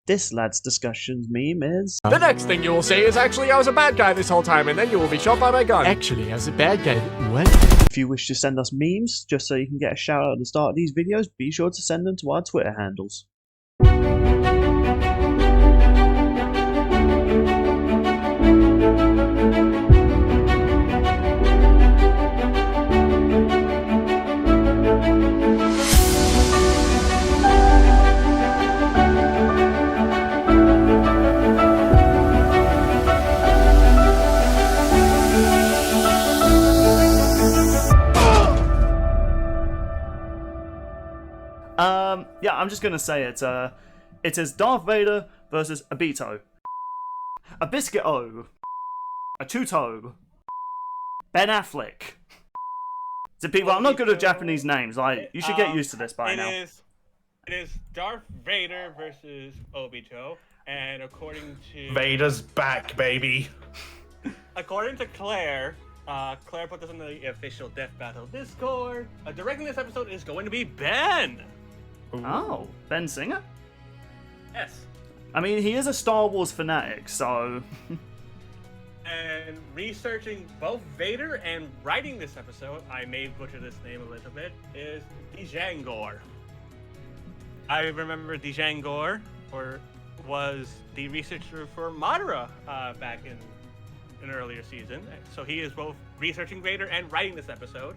This lad's discussions meme is... The next thing you will say is, actually, I was a bad guy this whole time, and then you will be shot by my gun. Actually, I was a bad guy. What? If you wish to send us memes, just so you can get a shout out at the start of these videos, be sure to send them to our Twitter handles. Yeah, I'm just gonna say it. It is Darth Vader versus Obito. A Biscuit-O. A Tuto. Ben Affleck. To people, I'm not good at Japanese names. Like, you should get used to this by now. It is Darth Vader versus Obito, and according to Vader's back, baby. According to Claire, Claire put this in the official Death Battle Discord. Directing this episode is going to be Ben. Ooh. Oh, Ben Singer? Yes. I mean, he is a Star Wars fanatic, so... And researching both Vader and writing this episode, I may butcher this name a little bit, is Django. I remember Django was the researcher for Madara back in an earlier season. So he is both researching Vader and writing this episode.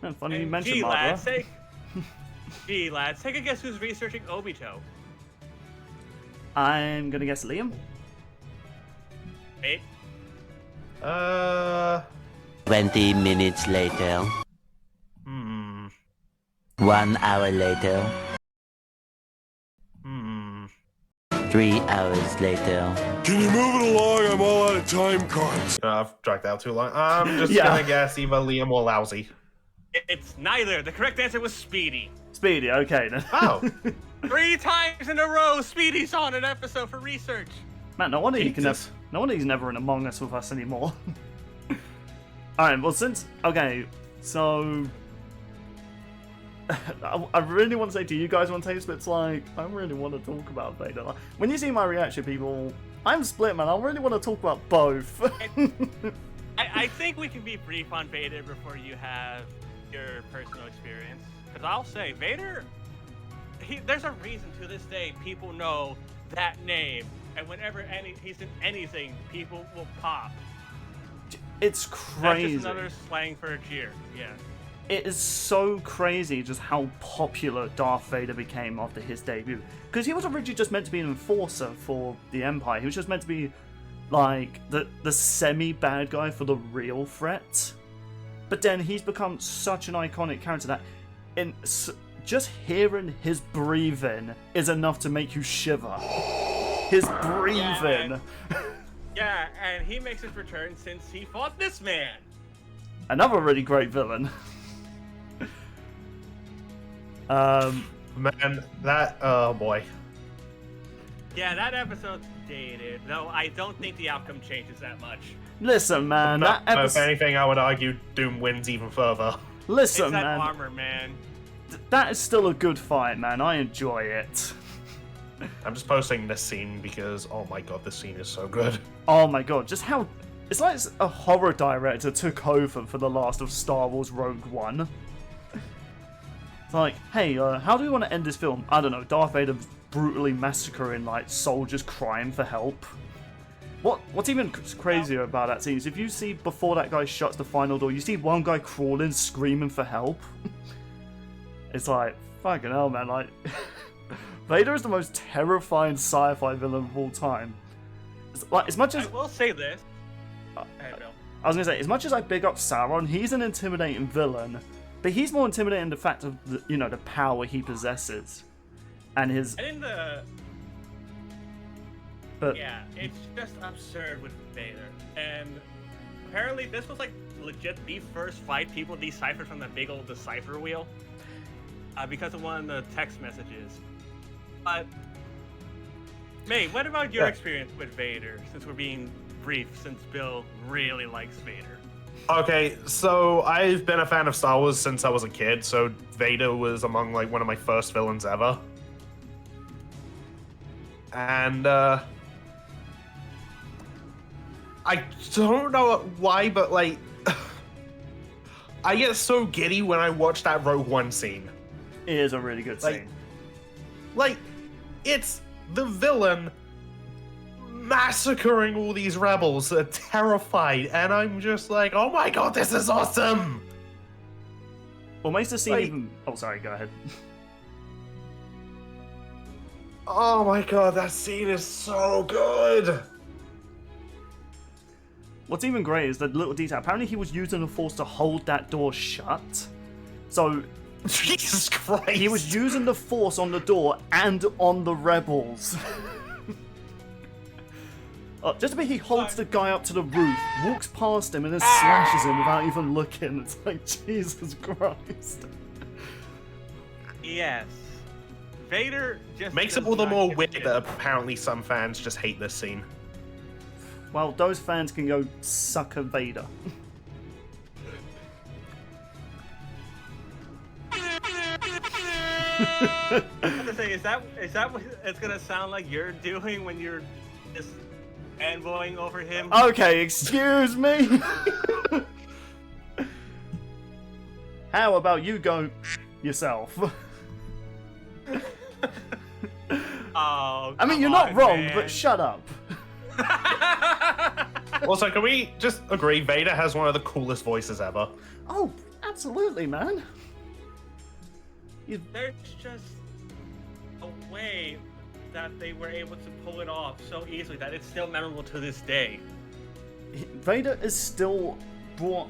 And funny you And mentioned Madara. Lads, take a guess who's researching Obito. I'm gonna guess Liam. Eight. 20 minutes later. 1 hour later. 3 hours later. Can you move it along? I'm all out of time cards. I've dragged out too long. I'm just Yeah. gonna guess either Liam or Lousy. It's neither. The correct answer was Speedy. Speedy, okay then. Oh. 3 times in a row, Speedy's on an episode for research. Man, no wonder Jesus. no wonder he's never in Among Us with us anymore. Alright, well okay, so I really want to say to you guys one taste, but it's like, I really want to talk about Vader. Like, when you see my reaction, people, I'm split, man. I really want to talk about both. I think we can be brief on Vader before you have your personal experience. Because I'll say, Vader, there's a reason to this day people know that name. And whenever he's in anything, people will pop. It's crazy. That's just another slang for a cheer, yeah. It is so crazy just how popular Darth Vader became after his debut. Because he was originally just meant to be an enforcer for the Empire. He was just meant to be, like, the semi-bad guy for the real threat. But then he's become such an iconic character that just hearing his breathing is enough to make you shiver. His breathing. Yeah, and he makes his return since he fought this man. Another really great villain. Man, that, oh boy. Yeah, that episode's dated, though I don't think the outcome changes that much. Listen, man, No, that if episode... anything, I would argue Doom wins even further. Listen, It's that man. armor, man. That is still a good fight, man. I enjoy it. I'm just posting this scene because, oh my god, this scene is so good. Oh my god, just how... It's like a horror director took over for the last of Star Wars Rogue One. It's like, hey, how do we want to end this film? I don't know, Darth Vader brutally massacring, like, soldiers crying for help. What's even crazier about that scene is if you see before that guy shuts the final door, you see one guy crawling, screaming for help. It's like, fucking hell, man, like... Vader is the most terrifying sci-fi villain of all time. Like, as much as... I will say this. Hey, Bill. I was gonna say, as much as I big up Sauron, he's an intimidating villain, but he's more intimidating the fact of the power he possesses, and his. And in the... But Yeah, it's just absurd with Vader. And apparently this was like legit the first fight people deciphered from that big old decipher wheel. Because of one of the text messages. But, May, what about your experience with Vader, since we're being brief, since Bill really likes Vader? Okay, so I've been a fan of Star Wars since I was a kid, so Vader was among like one of my first villains ever. And I don't know why, but like I get so giddy when I watch that Rogue One scene. It is a really good scene. Like, it's the villain massacring all these rebels that are terrified, and I'm just like, oh my god, this is awesome! What makes the scene Like- even... Oh, sorry, go ahead. Oh my god, that scene is so good! What's even great is the little detail. Apparently he was using the Force to hold that door shut. So Jesus Christ! he was using the Force on the door and on the rebels. Just a bit, he holds the guy up to the roof, walks past him, and then slashes him without even looking. It's like, Jesus Christ. Yes. Vader just Makes it does all the not more give a weird shit. that apparently some fans just hate this scene. Well, those fans can go suck a Vader. I have to say, is that what it's gonna sound like you're doing when you're just fanboying over him? Okay, excuse me. How about you go yourself? Oh, I mean, you're come not on, wrong, man. but shut up. Also, can we just agree Vader has one of the coolest voices ever? Oh, absolutely, man. There's just a way that they were able to pull it off so easily that it's still memorable to this day. Vader is still brought.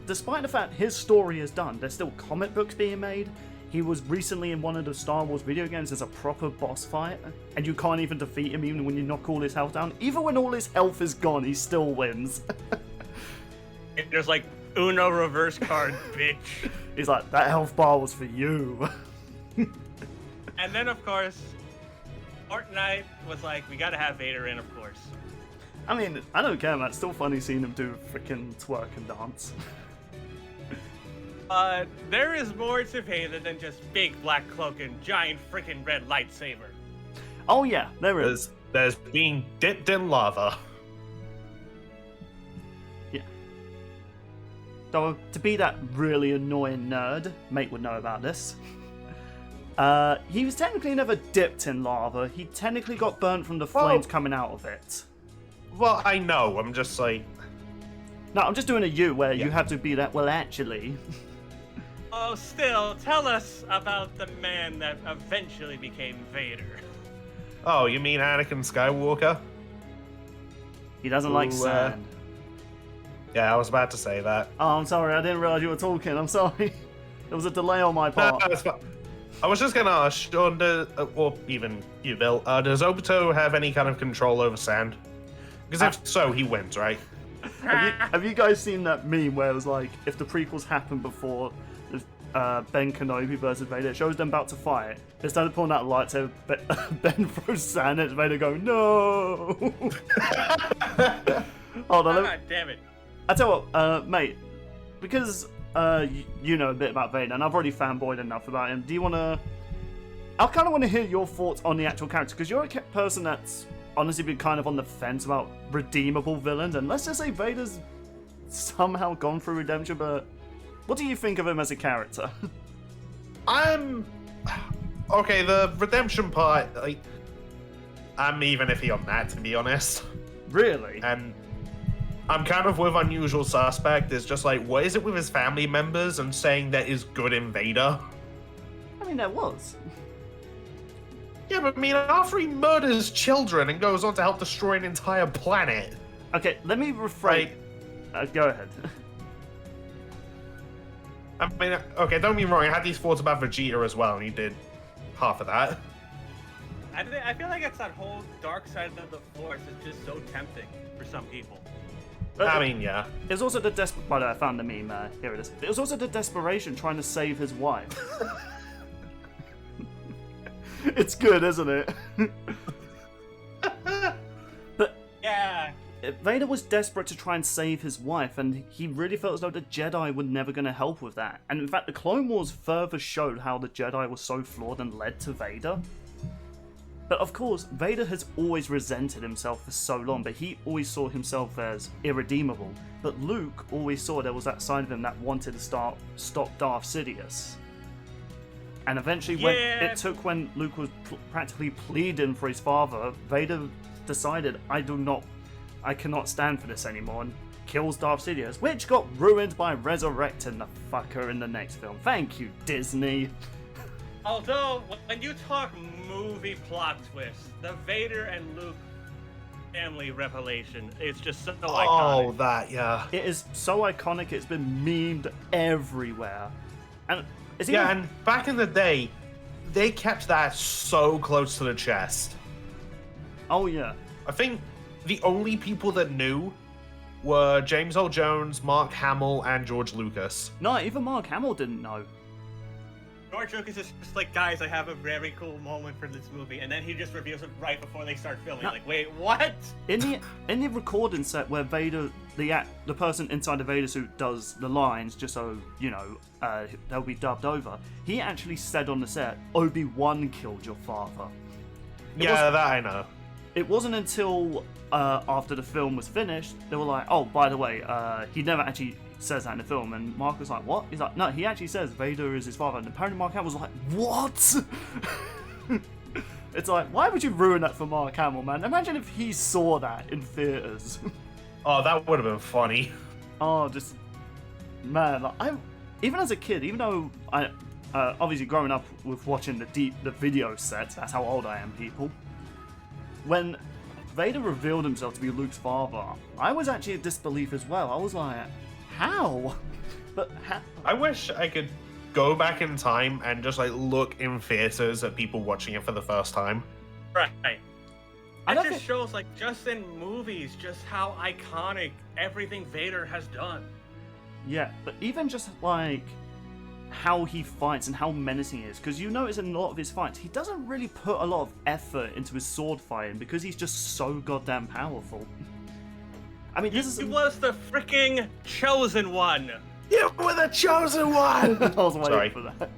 Despite the fact his story is done, there's still comic books being made. He was recently in one of the Star Wars video games as a proper boss fight, and you can't even defeat him even when you knock all his health down. Even when all his health is gone, he still wins. There's like Uno reverse card, bitch. He's like, that health bar was for you. And then, of course, Fortnite was like, we gotta have Vader in, of course. I mean, I don't care, man. It's still funny seeing him do freaking twerk and dance. There is more to Vader than just big black cloak and giant freaking red lightsaber. Oh yeah, there is. There's being dipped in lava. Yeah. Though, to be that really annoying nerd, mate would know about this. He was technically never dipped in lava. He technically got burnt from the flames coming out of it. Well, I know, I'm just like... No, I'm just doing a you where you have to be that, well, actually. Oh, still, tell us about the man that eventually became Vader. Oh, you mean Anakin Skywalker? He doesn't like sand. Yeah, I was about to say that. Oh, I'm sorry. I didn't realize you were talking. I'm sorry. There was a delay on my No, part. it's fine. I was just gonna ask, Sean, or even you, Bill, does Obito have any kind of control over sand? Because if so, he wins, right? Have you guys seen that meme where it was like, if the prequels happened before Ben Kenobi versus Vader, it shows them about to fight. Instead of pulling out a lightsaber, Ben throws sand at Vader going, no! Hold on. God damn it. I tell you what, mate, because you know a bit about Vader, and I've already fanboyed enough about him, do you want to... I kind of want to hear your thoughts on the actual character, because you're a person that's honestly been kind of on the fence about redeemable villains, and let's just say Vader's somehow gone through redemption, but what do you think of him as a character? Okay, the redemption part, I'm even iffy on that, to be honest. Really? And I'm kind of with Unusual Suspect. It's just like, what is it with his family members and saying that is good in Vader? I mean, there was. Yeah, but I mean, after he murders children and goes on to help destroy an entire planet. Okay, let me rephrase. Go ahead. I mean, okay, don't get me wrong, I had these thoughts about Vegeta as well, and he did half of that. I feel like it's that whole dark side of the Force is just so tempting for some people. I mean, yeah. It was also the by the way, I found the meme. Here it is. It was also the desperation trying to save his wife. It's good, isn't it? But Yeah. Vader was desperate to try and save his wife, and he really felt as though the Jedi were never going to help with that. And in fact, the Clone Wars further showed how the Jedi was so flawed and led to Vader. But of course, Vader has always resented himself for so long, but he always saw himself as irredeemable. But Luke always saw there was that side of him that wanted to stop Darth Sidious. And eventually, when Luke was practically pleading for his father, Vader decided, I cannot stand for this anymore, and kills Darth Sidious, which got ruined by resurrecting the fucker in the next film. Thank you, Disney. Although, when you talk movie plot twist, the Vader and Luke family revelation is just so iconic. Oh, that, yeah. It is so iconic, it's been memed everywhere. And and back in the day, they kept that so close to the chest. Oh, yeah. I think the only people that knew were James Earl Jones, Mark Hamill, and George Lucas. No, even Mark Hamill didn't know. George Lucas is just like, guys, I have a very cool moment for this movie, and then he just reveals it right before they start filming. No. Like, wait, what? In the recording set where Vader, the person inside the Vader suit does the lines, just so you know, they'll be dubbed over. He actually said on the set, "Obi-Wan killed your father." That I know. It wasn't until after the film was finished, they were like, oh, by the way, he never actually says that in the film. And Mark was like, what? He's like, no, he actually says Vader is his father. And apparently Mark Hamill was like, what? It's like, why would you ruin that for Mark Hamill, man? Imagine if he saw that in theaters. Oh, that would have been funny. Oh, just, man, like, even as a kid, even though I, obviously growing up with watching the video sets, that's how old I am, people. When Vader revealed himself to be Luke's father, I was actually in disbelief as well. I was like, how? But I wish I could go back in time and just like look in theaters at people watching it for the first time. Right. I It don't just think- shows, like, just in movies, just how iconic everything Vader has done. Yeah, but even just like how he fights and how menacing he is, because you notice in a lot of his fights, he doesn't really put a lot of effort into his sword fighting because he's just so goddamn powerful. I mean, this is... He was the freaking chosen one. You were the chosen one! I was waiting Sorry. for that.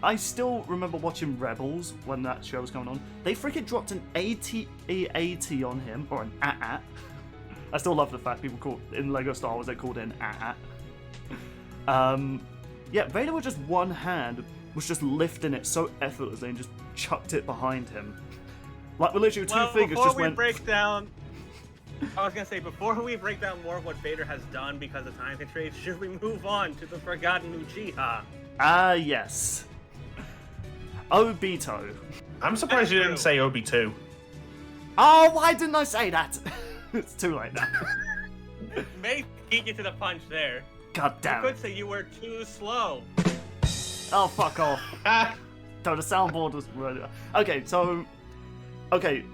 I still remember watching Rebels when that show was going on. They freaking dropped an AT-AT on him, or an AT-AT. I still love the fact people call in Lego Star Wars they called it an AT-AT. Yeah, Vader with just one hand was just lifting it so effortlessly and just chucked it behind him. Like, literally two fingers just went... I was gonna say, before we break down more of what Vader has done because of time constraints, should we move on to the Forgotten Uchiha? Yes. Obito. I'm surprised you didn't say Obi-2. Oh, why didn't I say that? It's too late now. May beat you to the punch there. God I damn could it. say you were too slow. Oh, fuck off. So the soundboard was really... Okay, so... Okay,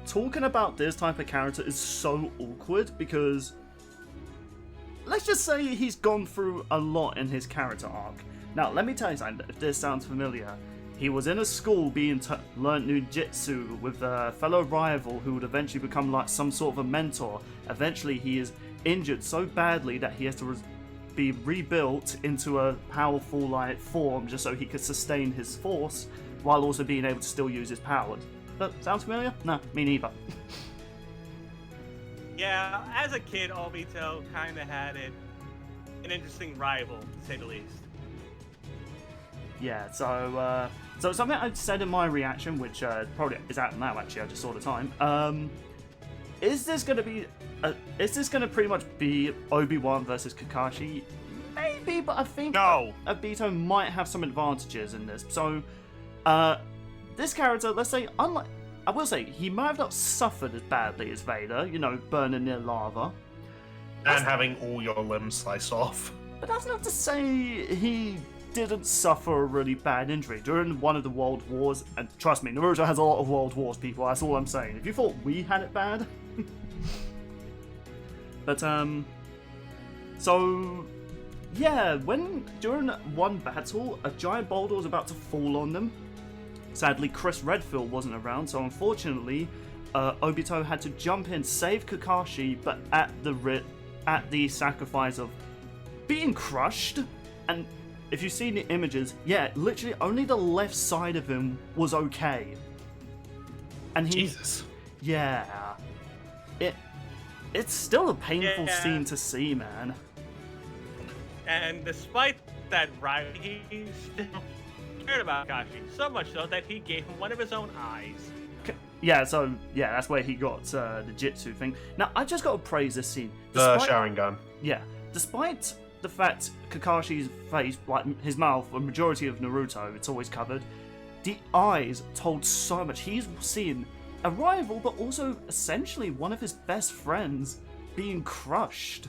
talking about this type of character is so awkward because... Let's just say he's gone through a lot in his character arc. Now, let me tell you something, if this sounds familiar. He was in a school being learnt ninjutsu with a fellow rival who would eventually become like some sort of a mentor. Eventually, he is injured so badly that he has to be rebuilt into a powerful like form just so he could sustain his force while also being able to still use his powers. That sounds familiar? Nah, me neither. Yeah, as a kid, Obito kind of had an interesting rival, to say the least. Yeah, so something I said in my reaction, which probably is out now. Actually, I just saw the time. Is this gonna pretty much be Obi-Wan versus Kakashi? Maybe, but I think No. Obito might have some advantages in this. So, this character, let's say, unlike, I will say, he might have not suffered as badly as Vader, you know, burning near lava. And having all your limbs sliced off. But that's not to say he didn't suffer a really bad injury during one of the World Wars. And trust me, Naruto has a lot of World Wars, people. That's all I'm saying. If you thought we had it bad. But, so, yeah, during one battle, a giant boulder was about to fall on them. Sadly, Chris Redfield wasn't around, so unfortunately, Obito had to jump in, save Kakashi, but at the sacrifice of being crushed. And if you've seen the images, yeah, literally only the left side of him was okay. And Jesus. Yeah. It's still a painful Yeah. scene to see, man. And despite that rivalry, he still cared about Kakashi, so much so that he gave him one of his own eyes. Yeah, so, yeah, that's where he got the Jitsu thing. Now, I just got to praise this scene. The Sharingan. Yeah, despite the fact Kakashi's face, like his mouth, a majority of Naruto, it's always covered, the eyes told so much. He's seeing a rival, but also essentially one of his best friends being crushed.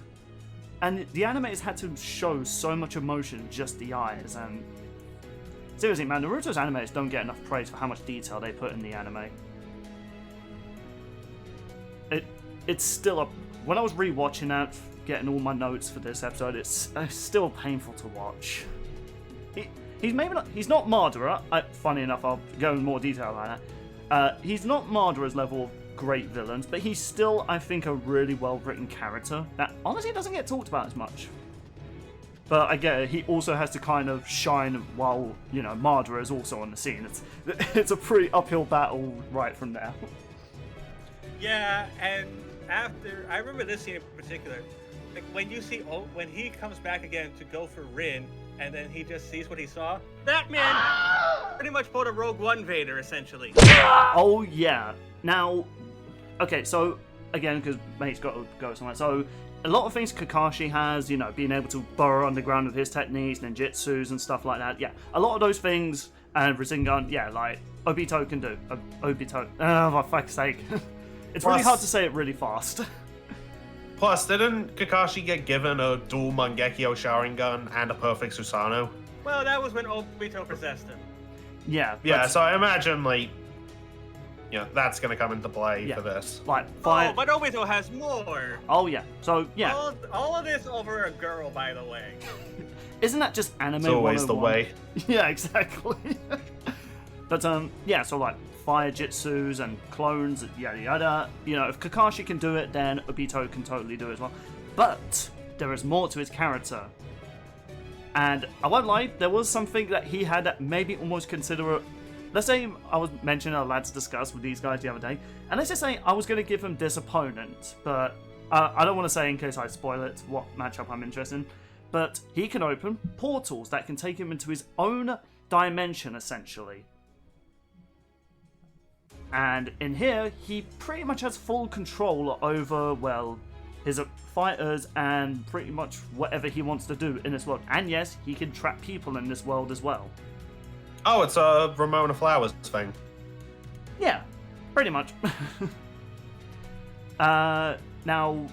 And the animators had to show so much emotion in just the eyes, and seriously, man, Naruto's animators don't get enough praise for how much detail they put in the anime. It's still a... When I was rewatching that, getting all my notes for this episode, it's still painful to watch. He's maybe not... He's not Madara. Funny enough, I'll go in more detail on that. He's not Madara's level of great villains, but he's still, I think, a really well-written character that honestly doesn't get talked about as much. But I get it, he also has to kind of shine while, you know, Madara is also on the scene. It's a pretty uphill battle right from there. Yeah, and after, I remember this scene in particular, like when you see, when he comes back again to go for Rin, and then he just sees what he saw, that man pretty much pulled a Rogue One Vader, essentially. Oh, yeah. Now, okay, so, again, because mate's got to go somewhere, so a lot of things Kakashi has, you know, being able to burrow underground with his techniques, ninjutsus and stuff like that, yeah. A lot of those things, and Rasengan, yeah, like, Obito can do. Obito, oh, for fuck's sake. It's really hard to say it really fast. Plus, didn't Kakashi get given a dual Mangekyo Sharingan and a perfect Susanoo? Well, that was when Obito possessed him. Yeah. Yeah, so I imagine, like, you know, that's going to come into play Yeah. for this. Like, fire... Oh, but Obito has more. Oh, yeah. So, yeah. All of this over a girl, by the way. Isn't that just anime It's always the 101? way. Yeah, exactly. But, yeah, so, like, fire jutsus and clones, yada yada. You know, if Kakashi can do it, then Obito can totally do it as well. But there is more to his character. And I won't lie, there was something that he had that maybe almost consider... Let's say I was mentioning a Lads Discuss with these guys the other day, and let's just say I was going to give him this opponent, but I don't want to say in case I spoil it what matchup I'm interested in, but he can open portals that can take him into his own dimension, essentially. And in here, he pretty much has full control over, well, his fighters and pretty much whatever he wants to do in this world. And yes, he can trap people in this world as well. Oh, it's a Ramona Flowers thing. Yeah, pretty much. Now,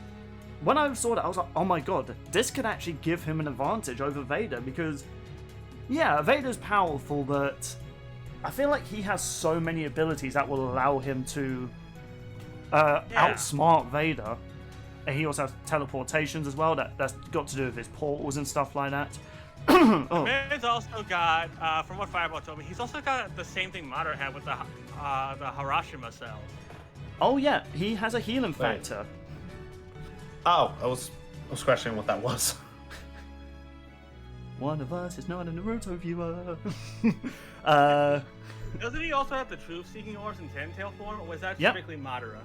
when I saw that, I was like, oh my god, this could actually give him an advantage over Vader, because, yeah, Vader's powerful, but I feel like he has so many abilities that will allow him to outsmart Vader. And he also has teleportations as well, that's got to do with his portals and stuff like that. Oh. Man's also got, from what Fireball told me, he's also got the same thing Madara had with the Harashima cells. Oh yeah, he has a healing factor. Oh, I was questioning what that was. One of us is not a Naruto viewer. Doesn't he also have the truth-seeking orbs in Ten-Tail form, or was that Yep. strictly Madara?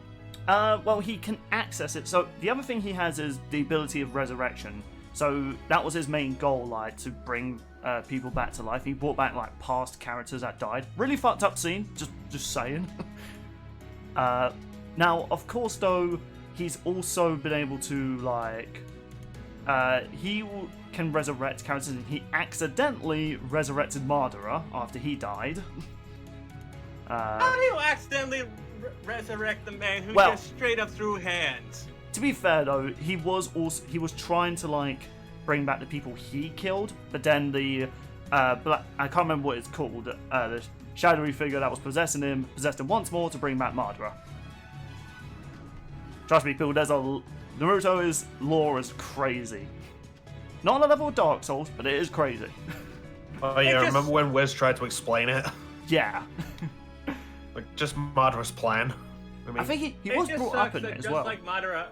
Well, he can access it. So the other thing he has is the ability of resurrection. So that was his main goal, like, to bring people back to life. He brought back, like, past characters that died. Really fucked up scene, just saying. Now, of course, though, he's also been able to, like, can resurrect characters, and he accidentally resurrected Madara after he died. How do you accidentally resurrect the man who Well, just straight up threw hands? To be fair, though, he was trying to, like, bring back the people he killed, but then the I can't remember what it's called, the shadowy figure that was possessed him once more to bring back Madara. Trust me, people, Naruto's lore is crazy. Not on the level of Dark Souls, but it is crazy. Oh yeah, remember when Wiz tried to explain it? Yeah. Like, just Madara's plan. I think he was brought up in it as well. Like Madara,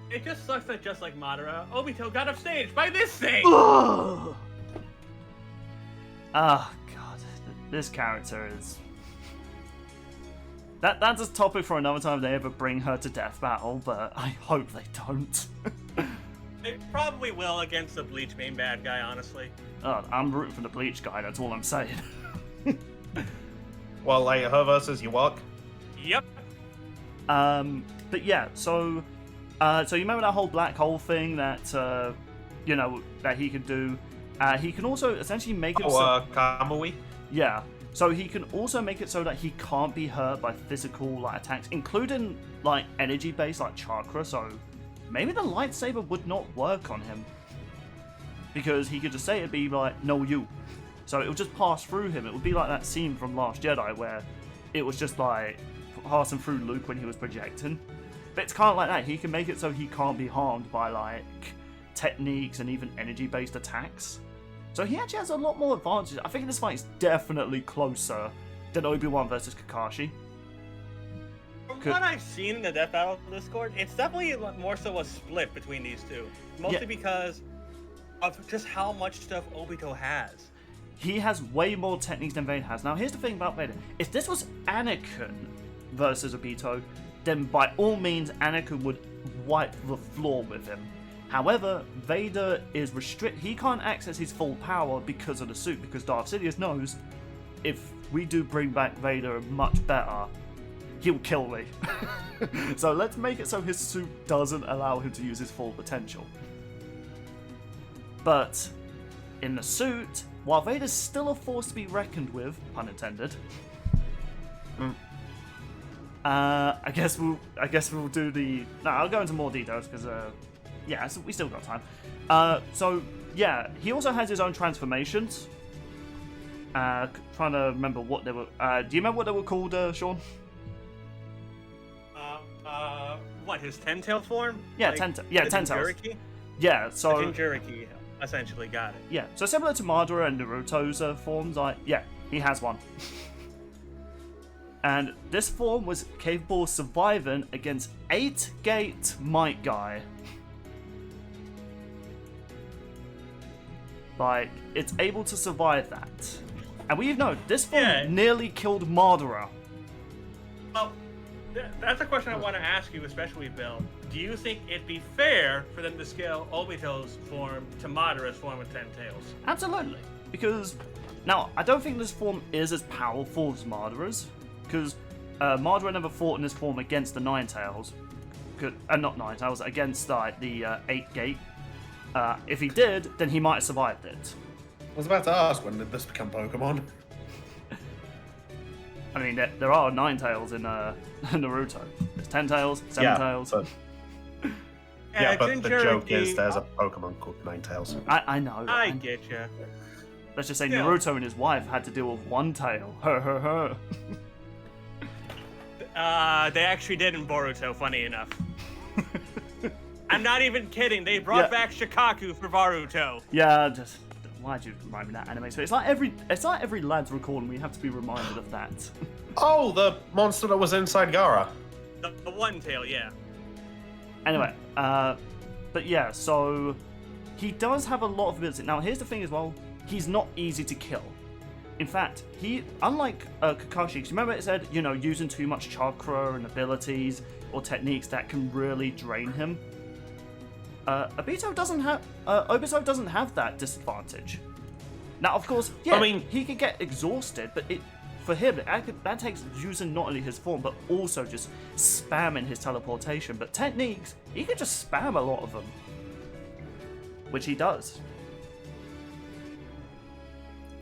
it just sucks that just like Madara, Obito got upstaged by this thing! Oh god, this character is... That's a topic for another time if they ever bring her to death battle, but I hope they don't. They probably will against the Bleach main bad guy, honestly. I'm rooting for the Bleach guy, that's all I'm saying. Well, like her versus Ewok. Yep. But yeah, so you remember that whole black hole thing that, that he could do? He can also essentially make it Kamui? Yeah. So he can also make it so that he can't be hurt by physical attacks, including energy-based chakra. So maybe the lightsaber would not work on him because he could just say it'd be no you. So it would just pass through him. It would be like that scene from Last Jedi where it was just passing through Luke when he was projecting. But it's kind of like that. He can make it so he can't be harmed by techniques and even energy-based attacks. So he actually has a lot more advantages. I think this fight is definitely closer than Obi-Wan versus Kakashi. From what I've seen in the Death Battle Discord, it's definitely more so a split between these two. Mostly because of just how much stuff Obito has. He has way more techniques than Vader has. Now, here's the thing about Vader. If this was Anakin versus Obito, then by all means, Anakin would wipe the floor with him. However, Vader is restricted. He can't access his full power because of the suit, because Darth Sidious knows if we do bring back Vader much better, he'll kill me. So let's make it so his suit doesn't allow him to use his full potential. But in the suit, while Vader's still a force to be reckoned with, pun intended, I guess we'll do the... No, I'll go into more details because so we still got time. So yeah, he also has his own transformations. Trying to remember what they were. Do you remember what they were called, Sean? What, his ten-tail form? Yeah, ten-tails. Yeah, so Jinchuriki, essentially, got it. Yeah, so similar to Madara and Naruto's forms, he has one. And this form was capable of surviving against 8-gate Might Guy. It's able to survive that. And we know this form nearly killed Madara. Well, that's a question I want to ask you, especially Bill. Do you think it'd be fair for them to scale Obito's form to Madara's form with 10 tails? Absolutely. Because, now, I don't think this form is as powerful as Madara's. Because Madara never fought in this form against the Nine Tails. Not Nine Tails, against the 8-gate. If he did, then he might have survived it. I was about to ask, when did this become Pokemon? I mean, there are 9 tails in Naruto. There's 10 tails, 7 tails. But the joke is there's a Pokemon called Ninetales. I know. I get you. Let's just say Naruto and his wife had to deal with 1 tail. Her. They actually did in Boruto, funny enough. I'm not even kidding. They brought back Shikaku for Boruto. Yeah, just why'd you remind me that anime? So it's like every lad's recording, we have to be reminded of that. Oh, the monster that was inside Gaara. The one tail, yeah. Anyway, but yeah, so he does have a lot of ability. Now, here's the thing as well. He's not easy to kill. In fact, unlike Kakashi, 'cause remember it said, using too much chakra and abilities or techniques that can really drain him. Obito doesn't have that disadvantage. Now, of course, he could get exhausted, but for him, that takes using not only his form, but also just spamming his teleportation. But techniques, he could just spam a lot of them. Which he does.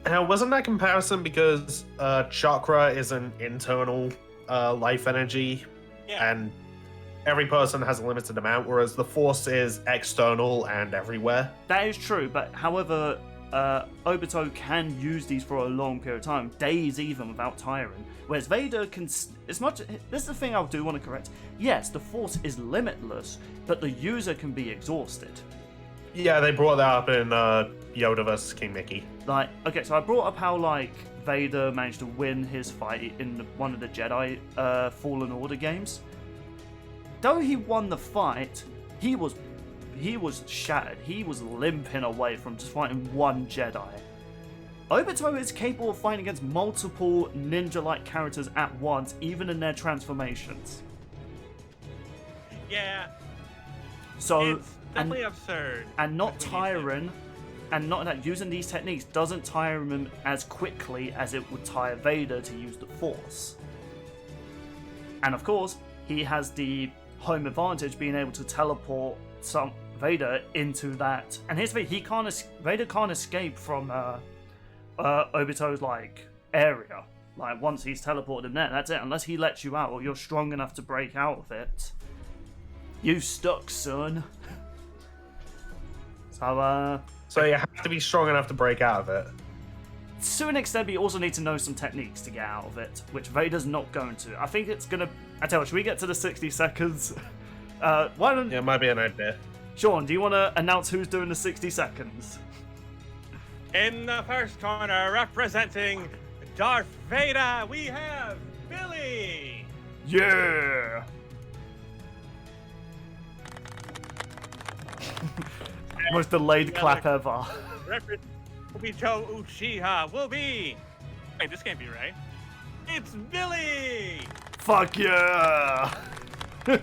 Now, wasn't that comparison because chakra is an internal life energy, and every person has a limited amount, whereas the force is external and everywhere? That is true, but however, Obito can use these for a long period of time, days even, without tiring. Whereas Vader can, this is the thing I do want to correct. Yes, the force is limitless, but the user can be exhausted. Yeah, they brought that up in Yoda vs. King Mickey. Okay, so I brought up how, Vader managed to win his fight in one of the Jedi Fallen Order games. Though he won the fight, he was shattered. He was limping away from just fighting one Jedi. Obito is capable of fighting against multiple ninja-like characters at once, even in their transformations. Yeah. So, It's definitely absurd. And not tiring, and not that using these techniques doesn't tire him as quickly as it would tire Vader to use the Force. And of course, he has the home advantage, being able to teleport some Vader into that. And here's the thing: Vader can't escape from Obito's like area. Like once he's teleported him there, that's it. Unless he lets you out, or you're strong enough to break out of it. You stuck, son. So you have to be strong enough to break out of it. To an extent, but you also need to know some techniques to get out of it, which Vader's not going to. I think it's gonna. I tell you, should we get to the 60 seconds? Why don't? Yeah, it might be an idea. Sean, do you want to announce who's doing the 60 seconds? In the first corner, representing Darth Vader, we have Billy. Yeah. Most delayed clap ever. Representing Obito Uchiha will be. Wait, this can't be right. It's Billy. Fuck yeah! For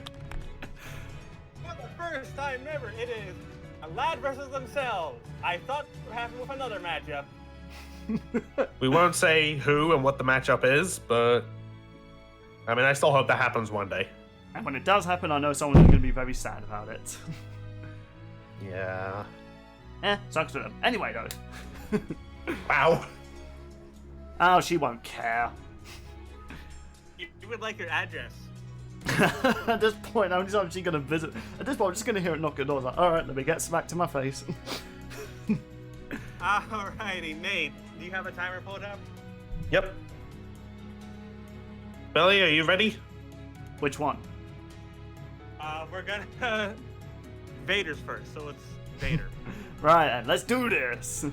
the first time ever, it is a lad versus themselves. I thought it would happen with another matchup. We won't say who and what the matchup is, but I mean, I still hope that happens one day. And when it does happen, I know someone's going to be very sad about it. Yeah. Sucks for them. Anyway, though. Wow. Oh, she won't care. You would like your address. At this point, I'm just actually going to visit. At this point, I'm just going to hear it knock at doors. Like, alright, let me get smacked in my face. Alrighty, Nate. Do you have a timer pulled up? Yep. Billy, are you ready? Which one? We're gonna Vader's first, so it's Vader. Right, then, let's do this.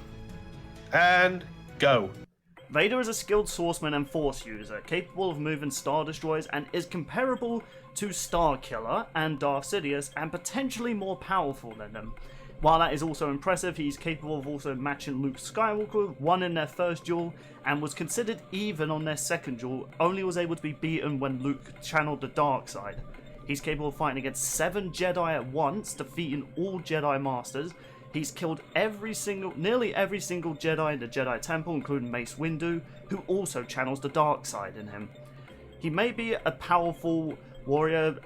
And go. Vader is a skilled swordsman and force user, capable of moving Star Destroyers, and is comparable to Starkiller and Darth Sidious, and potentially more powerful than them. While that is also impressive, he's capable of also matching Luke Skywalker, won in their first duel, and was considered even on their second duel, only was able to be beaten when Luke channeled the dark side. He's capable of fighting against 7 Jedi at once, defeating all Jedi Masters. He's killed nearly every single Jedi in the Jedi Temple, including Mace Windu, who also channels the dark side in him. He may be a powerful warrior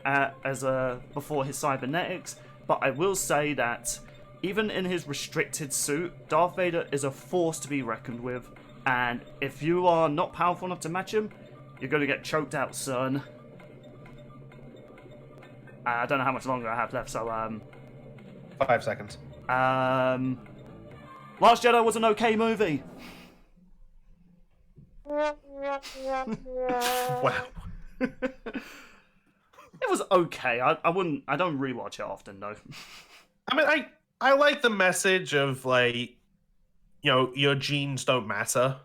before his cybernetics, but I will say that even in his restricted suit, Darth Vader is a force to be reckoned with, and if you are not powerful enough to match him, you're going to get choked out, son. I don't know how much longer I have left, so 5 seconds. Last Jedi was an okay movie. Wow. It was okay. I don't rewatch it often though. I mean, I like the message of, like, you know, your genes don't matter.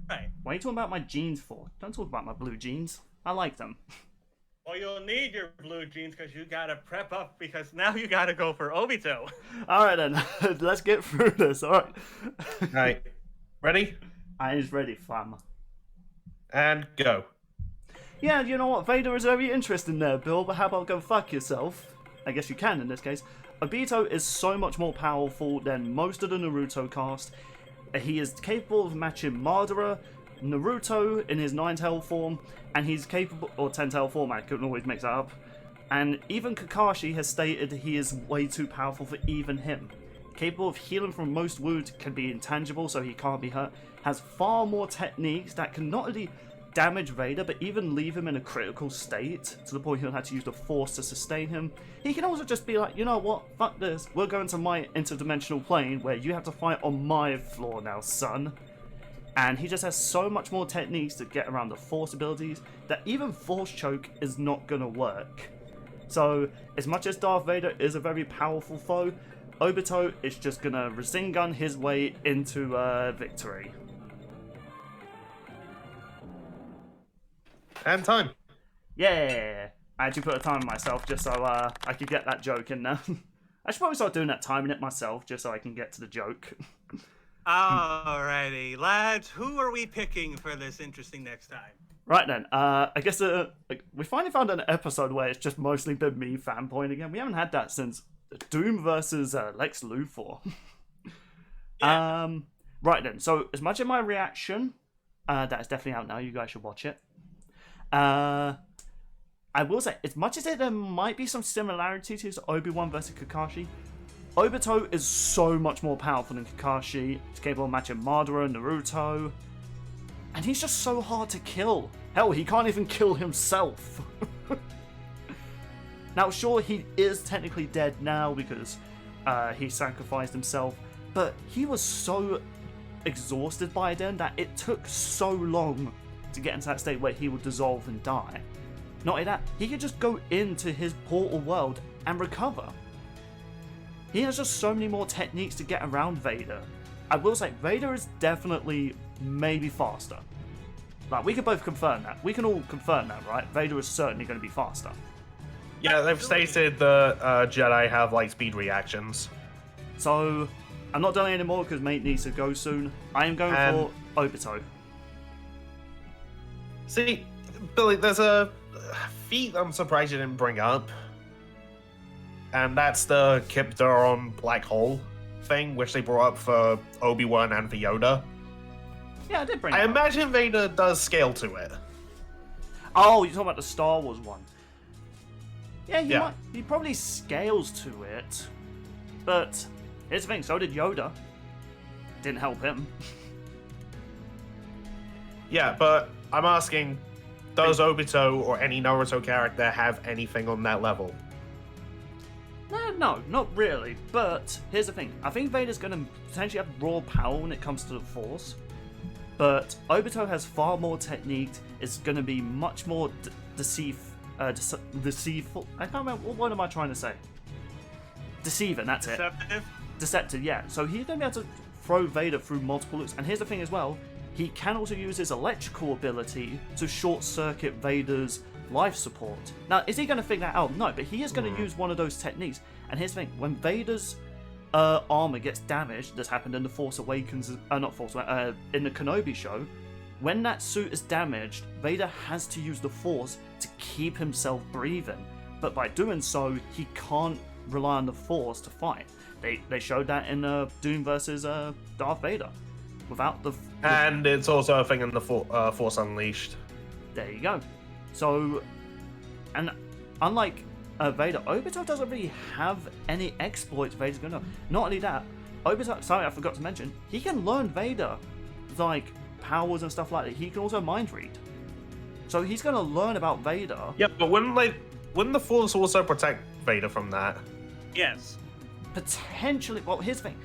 Right. What are you talking about my jeans for? Don't talk about my blue jeans. I like them. Well, you'll need your blue jeans because you gotta prep up because now you gotta go for Obito. Alright then, let's get through this, alright. Alright. Ready? I is ready, fam. And go. Yeah, you know what? Vader is very interesting there, Bill, but how about go fuck yourself? I guess you can in this case. Obito is so much more powerful than most of the Naruto cast. He is capable of matching Madara, Naruto in his 9-tail form, and he's capable, or 10-tail form, I couldn't always mix that up. And even Kakashi has stated he is way too powerful for even him. Capable of healing from most wounds, can be intangible so he can't be hurt, has far more techniques that can not only damage Vader, but even leave him in a critical state, to the point he'll have to use the Force to sustain him. He can also just be like, you know what, fuck this, we're going to my interdimensional plane where you have to fight on my floor now, son. And he just has so much more techniques to get around the Force abilities that even Force Choke is not gonna work. So, as much as Darth Vader is a very powerful foe, Obito is just gonna Rasengan his way into victory. And time. Yeah! I had to put a timer myself just so I could get that joke in there. I should probably start doing that, timing it myself, just so I can get to the joke. Alrighty, lads, who are we picking for this interesting next time? Right then, I guess we finally found an episode where it's just mostly been me fanboying again. We haven't had that since Doom versus Lex Luthor. Yeah. Right then, so as much as my reaction, that is definitely out now. You guys should watch it. I will say, as much as there might be some similarity to Obi-Wan versus Kakashi, Obito is so much more powerful than Kakashi. He's capable of matching Madara and Naruto. And he's just so hard to kill. Hell, he can't even kill himself. Now, sure, he is technically dead now because he sacrificed himself. But he was so exhausted by then that it took so long to get into that state where he would dissolve and die. Not only that, he could just go into his portal world and recover. He has just so many more techniques to get around Vader. I will say, Vader is definitely maybe faster. Like, we can both confirm that. We can all confirm that, right? Vader is certainly going to be faster. Yeah, they've stated the Jedi have like speed reactions. So, I'm not doing it anymore because mate needs to go soon. I am going for Obito. See, Billy, there's a feat I'm surprised you didn't bring up. And that's the Kipdaron black hole thing, which they brought up for Obi-Wan and for Yoda. Yeah, I did bring it I up. imagine Vader does scale to it. Oh, you're talking about the Star Wars one. Yeah, Yeah. he probably scales to it. But here's the thing, so did Yoda. Didn't help him. Yeah, but I'm asking, does Obito or any Naruto character have anything on that level? No, not really. But here's the thing. I think Vader's going to potentially have raw power when it comes to the Force. But Obito has far more technique. It's going to be much more deceitful. I can't remember. What am I trying to say? Deceiving, that's it. Deceptive, yeah. So he's going to be able to throw Vader through multiple loops. And here's the thing as well. He can also use his electrical ability to short-circuit Vader's life support. Now, is he going to figure that out? No, but he is going to use one of those techniques. And here's the thing. When Vader's armor gets damaged, this happened in the Force Awakens, in the Kenobi show, when that suit is damaged, Vader has to use the Force to keep himself breathing. But by doing so, he can't rely on the Force to fight. They showed that in Doom versus Darth Vader. Without the And it's also a thing in the Force Unleashed. There you go. So, and unlike Vader, Obito doesn't really have any exploits Vader's gonna know. Not only that, Obito, sorry, I forgot to mention, he can learn Vader, like, powers and stuff like that. He can also mind read. So he's gonna learn about Vader. Yeah, but wouldn't the Force also protect Vader from that? Yes. Potentially, well, here's the thing.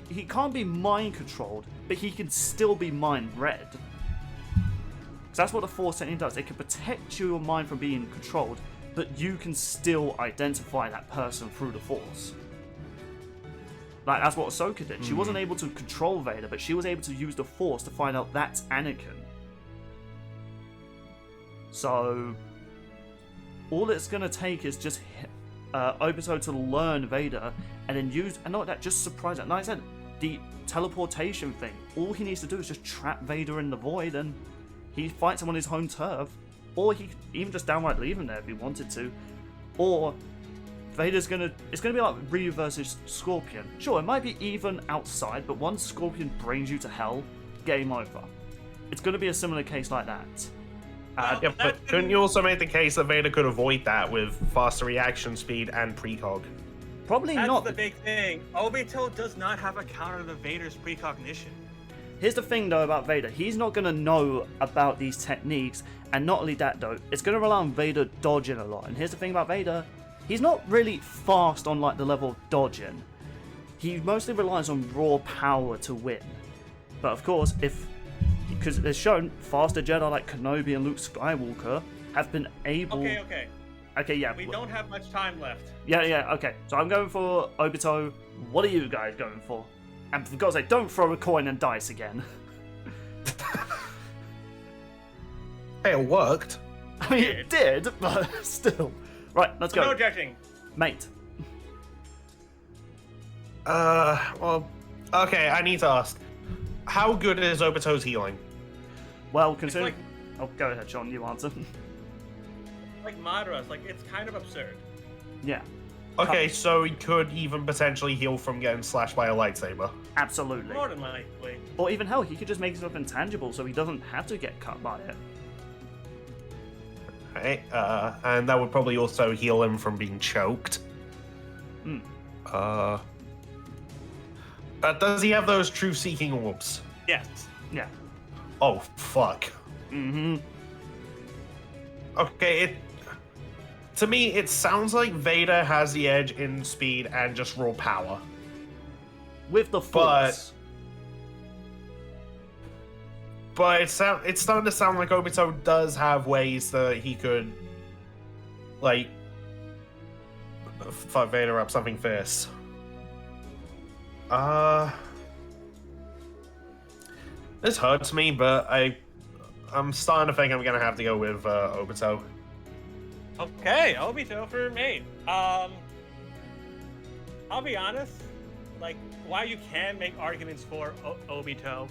He can't be mind controlled, but he can still be mind read. Because that's what the Force technique does. It can protect your mind from being controlled, but you can still identify that person through the Force. Like, that's what Ahsoka did. She wasn't able to control Vader, but she was able to use the Force to find out that's Anakin. So, all it's going to take is just Obito to learn Vader, and then use, and not that, just surprise it. Like I said, the teleportation thing, all he needs to do is just trap Vader in the void, and he fights him on his home turf, or he could even just downright leave him there if he wanted to, or Vader's it's gonna be like Ryu versus Scorpion. Sure, it might be even outside, but once Scorpion brings you to hell, game over. It's gonna be a similar case like that. Yeah, but couldn't you also make the case that Vader could avoid that with faster reaction speed and precog? Probably That's not. the big thing. Obito does not have a counter to Vader's precognition. Here's the thing though about Vader, he's not going to know about these techniques, and not only that though, it's going to rely on Vader dodging a lot. And here's the thing about Vader, he's not really fast on like the level of dodging. He mostly relies on raw power to win. But of course, because it's shown faster Jedi like Kenobi and Luke Skywalker have been able... Okay, yeah. We don't have much time left. Yeah, okay. So I'm going for Obito. What are you guys going for? And for God's sake, don't throw a coin and dice again. Hey, it worked. I mean, it did, but still. Right, let's go. No objecting. Mate. Well, Okay, I need to ask. How good is Obito's healing? Well, considering... Oh, go ahead, Sean, you answer. Like Madara's, like it's kind of absurd. Yeah. Okay, so he could even potentially heal from getting slashed by a lightsaber. Absolutely. More than likely. Or even hell, he could just make himself intangible so he doesn't have to get cut by it. Right, and that would probably also heal him from being choked. Hmm. Does he have those truth-seeking orbs? Yes. Yeah. Oh, fuck. Mm-hmm. Okay, to me, it sounds like Vader has the edge in speed and just raw power. With the Force. But it's starting to sound like Obito does have ways that he could, like, fuck Vader up something fierce. This hurts me, but I'm starting to think I'm gonna have to go with Obito. Okay, Obito for me. I'll be honest. Like, while you can make arguments for Obito,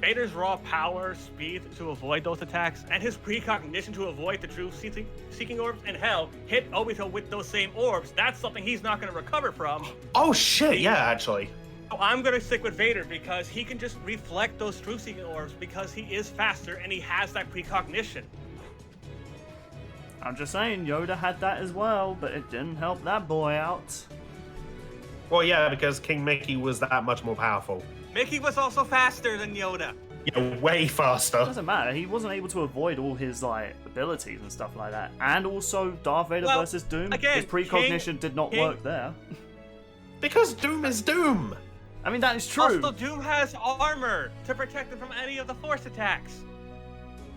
Vader's raw power, speed to avoid those attacks, and his precognition to avoid the truth-seeking orbs, and hell, hit Obito with those same orbs. That's something he's not going to recover from. Oh shit! Yeah, actually. So I'm going to stick with Vader because he can just reflect those truth-seeking orbs because he is faster and he has that precognition. I'm just saying, Yoda had that as well, but it didn't help that boy out. Well, yeah, because King Mickey was that much more powerful. Mickey was also faster than Yoda. Yeah, way faster. Doesn't matter. He wasn't able to avoid all his abilities and stuff like that. And also, Darth Vader versus Doom. Again, his precognition did not work there. Because Doom is Doom. I mean, that is true. Also, Doom has armor to protect him from any of the Force attacks.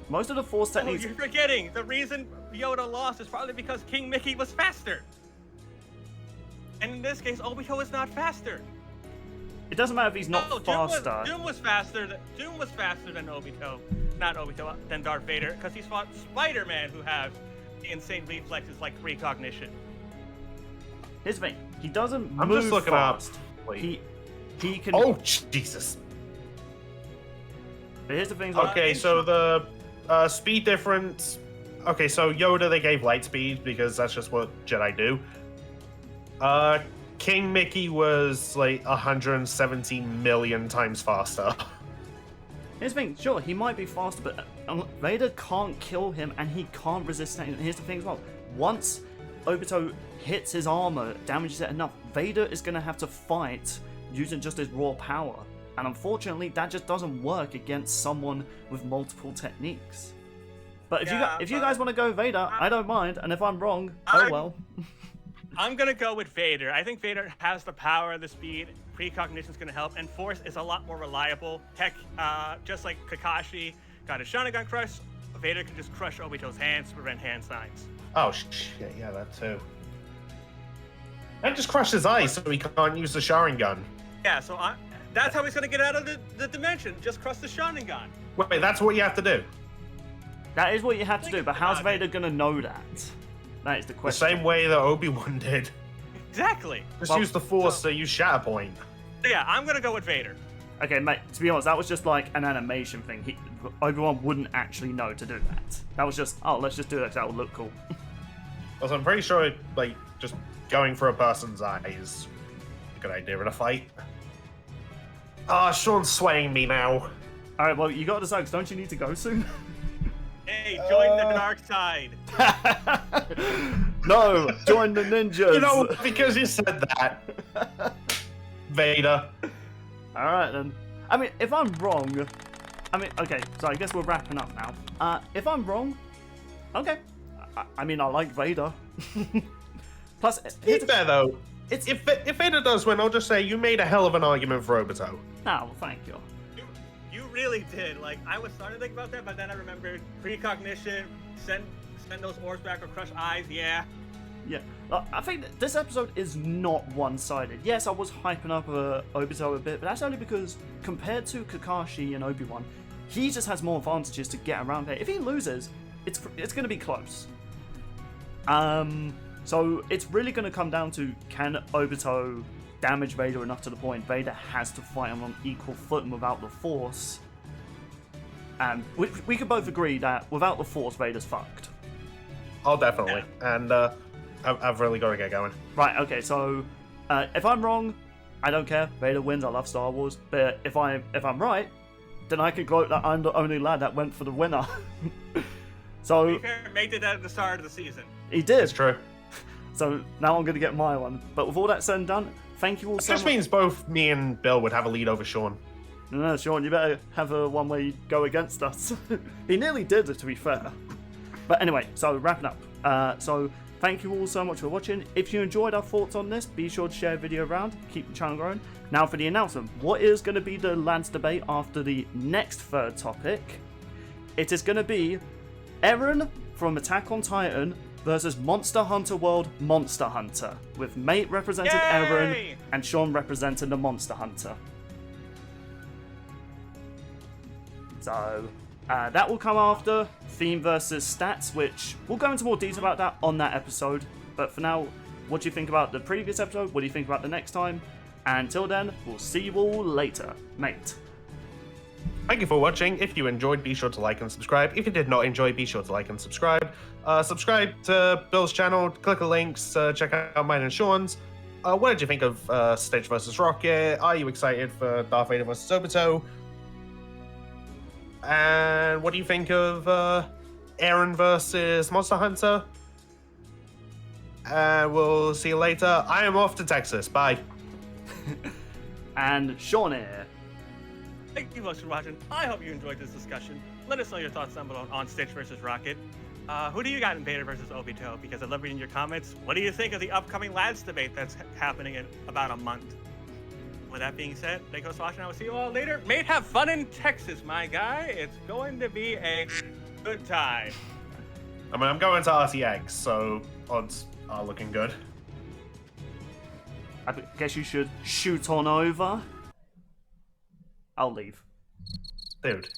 Most of the Force Oh, techniques. you're forgetting. The reason Yoda lost is probably because King Mickey was faster. And in this case, Obito is not faster. It doesn't matter if he's not faster. Doom was faster than Obito. Not Obito, than Darth Vader, because he's fought Spider-Man, who have the insane reflexes like precognition. Here's the thing. He doesn't I'm move just looking fast. up. Wait. He can. Oh, Jesus. But here's the thing. Okay, so the speed difference. Okay, so Yoda, they gave light speed because that's just what Jedi do. King Mickey was like 170 million times faster. Here's the thing. Sure, he might be faster, but Vader can't kill him, and he can't resist that. And here's the thing as well. Once Obito hits his armor, damages it enough, Vader is going to have to fight using just his raw power. And unfortunately, that just doesn't work against someone with multiple techniques. But if you guys want to go Vader, I don't mind. And if I'm wrong, oh well. I'm gonna go with Vader. I think Vader has the power, the speed, precognition's gonna help, and Force is a lot more reliable. Heck, just like Kakashi got his Sharingan crushed, Vader can just crush Obito's hands to prevent hand signs. Oh shit, yeah, that too. And just crush his eyes so he can't use the Sharingan. Yeah, so that's how he's gonna get out of the dimension. Just crush the Sharingan. Wait, that's what you have to do? That is what you have to do, but how's Vader gonna know that? That is the The question. same way that Obi-Wan did. Exactly. Just use the Force to use Shatterpoint. Yeah, I'm gonna go with Vader. Okay, mate, to be honest, that was just like an animation thing. Obi-Wan wouldn't actually know to do that. That was just, oh, let's just do that because that would look cool. Also, I'm pretty sure, like, just going for a person's eye is a good idea in a fight. Ah, Sean's swaying me now. Alright, well, you gotta decide, 'cause don't you need to go soon? Hey, join the dark side. No, join the ninjas. You know, because you said that. Vader. Alright then. I mean, if I'm wrong... okay, so I guess we're wrapping up now. If I'm wrong, okay. I mean, I like Vader. Plus, It's fair, though. If Vader does win, I'll just say you made a hell of an argument for Obito. Oh, well, thank you. You really did. Like, I was starting to think about that, but then I remembered precognition, send those orbs back or crush eyes, yeah. Yeah, I think that this episode is not one-sided. Yes, I was hyping up Obito a bit, but that's only because compared to Kakashi and Obi-Wan, he just has more advantages to get around there. If he loses, it's going to be close. So it's really going to come down to, can Obito damage Vader enough to the point Vader has to fight him on equal footing without the Force. And we could both agree that without the Force, Vader's fucked. Oh, definitely. Yeah. And I've really got to get going. Right, okay, so if I'm wrong, I don't care. Vader wins, I love Star Wars. But if I'm right, then I could gloat that I'm the only lad that went for the winner. So to be fair, Mate did that at the start of the season. He did. It's true. So now I'm going to get my one. But with all that said and done, thank you all so much. This means both me and Bill would have a lead over Sean. No, Sean, you better have a one where you go against us. He nearly did, to be fair. But anyway, so wrapping up. So thank you all so much for watching. If you enjoyed our thoughts on this, be sure to share the video around. Keep the channel growing. Now for the announcement. What is going to be the Lance debate after the next third topic? It is going to be Eren from Attack on Titan versus Monster Hunter World Monster Hunter, with Mate representing Eren and Sean representing the Monster Hunter. So that will come after theme versus stats, which we'll go into more detail about that on that episode. But for now, what do you think about the previous episode? What do you think about the next time? And until then, we'll see you all later, Mate. Thank you for watching. If you enjoyed, be sure to like and subscribe. If you did not enjoy, be sure to like and subscribe. Subscribe to Bill's channel, click the links, check out mine and Sean's. What did you think of Stitch vs. Rocket? Are you excited for Darth Vader vs. Obito? And what do you think of Eren versus Monster Hunter? We'll see you later. I am off to Texas. Bye. And Sean here. Thank you folks for watching. I hope you enjoyed this discussion. Let us know your thoughts down below on Stitch vs. Rocket. Who do you got in Vader versus Obito? Because I love reading your comments. What do you think of the upcoming Lads debate that's happening in about a month? With that being said, thank you for watching. I will see you all later. Mate, have fun in Texas, my guy. It's going to be a good time. I mean, I'm going to RTX, so odds are looking good. I guess you should shoot on over. I'll leave. Dude.